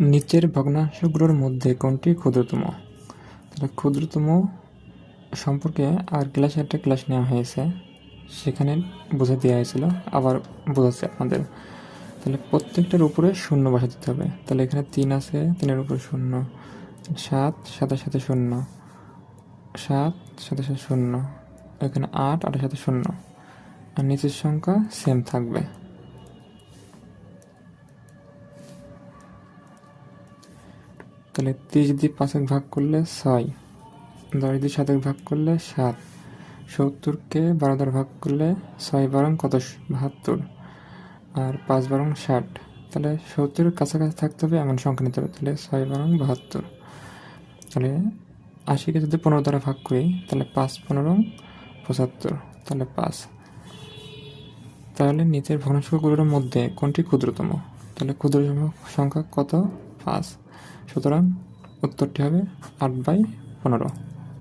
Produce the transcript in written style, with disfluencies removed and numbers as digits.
নিচের ভগ্নাংশগুলোর মধ্যে কোনটি ক্ষুদ্রতম? তাহলে ক্ষুদ্রতম সম্পর্কে আর ক্লাসে একটা ক্লাস নেওয়া হয়েছে, সেখানে বুঝে দেওয়া হয়েছিল, আবার বোঝাচ্ছে আপনাদের। তাহলে প্রত্যেকটার উপরে শূন্য বসা দিতে হবে। তাহলে এখানে 3 আছে, 3-এর উপরে শূন্য, 7 7-এর সাথে শূন্য, 7 7-এর সাথে শূন্য, এখানে 8 8-এর সাথে শূন্য, আর নিচের সংখ্যা সেম থাকবে। তাহলে 30 দিয়ে 5 ভাগ করলে 6, 10 দিয়ে 7 ভাগ করলে 7, 70-কে 12 দ্বারা ভাগ করলে 6 12 কত 72, আর 5 12 60। তাহলে 70-এর কাছাকাছি থাকতে হবে এমন সংখ্যা নিতে হবে। তাহলে 6 12 72। তাহলে 80-কে যদি 15 দ্বারা ভাগ করি তাহলে 5 15 75, তাহলে 5। তাহলে নিচের ভগ্নাংশগুলোর মধ্যে কোনটি ক্ষুদ্রতম? তাহলে ক্ষুদ্রতম সংখ্যা কত? 5। সুতরাং উত্তরটি হবে 8/15।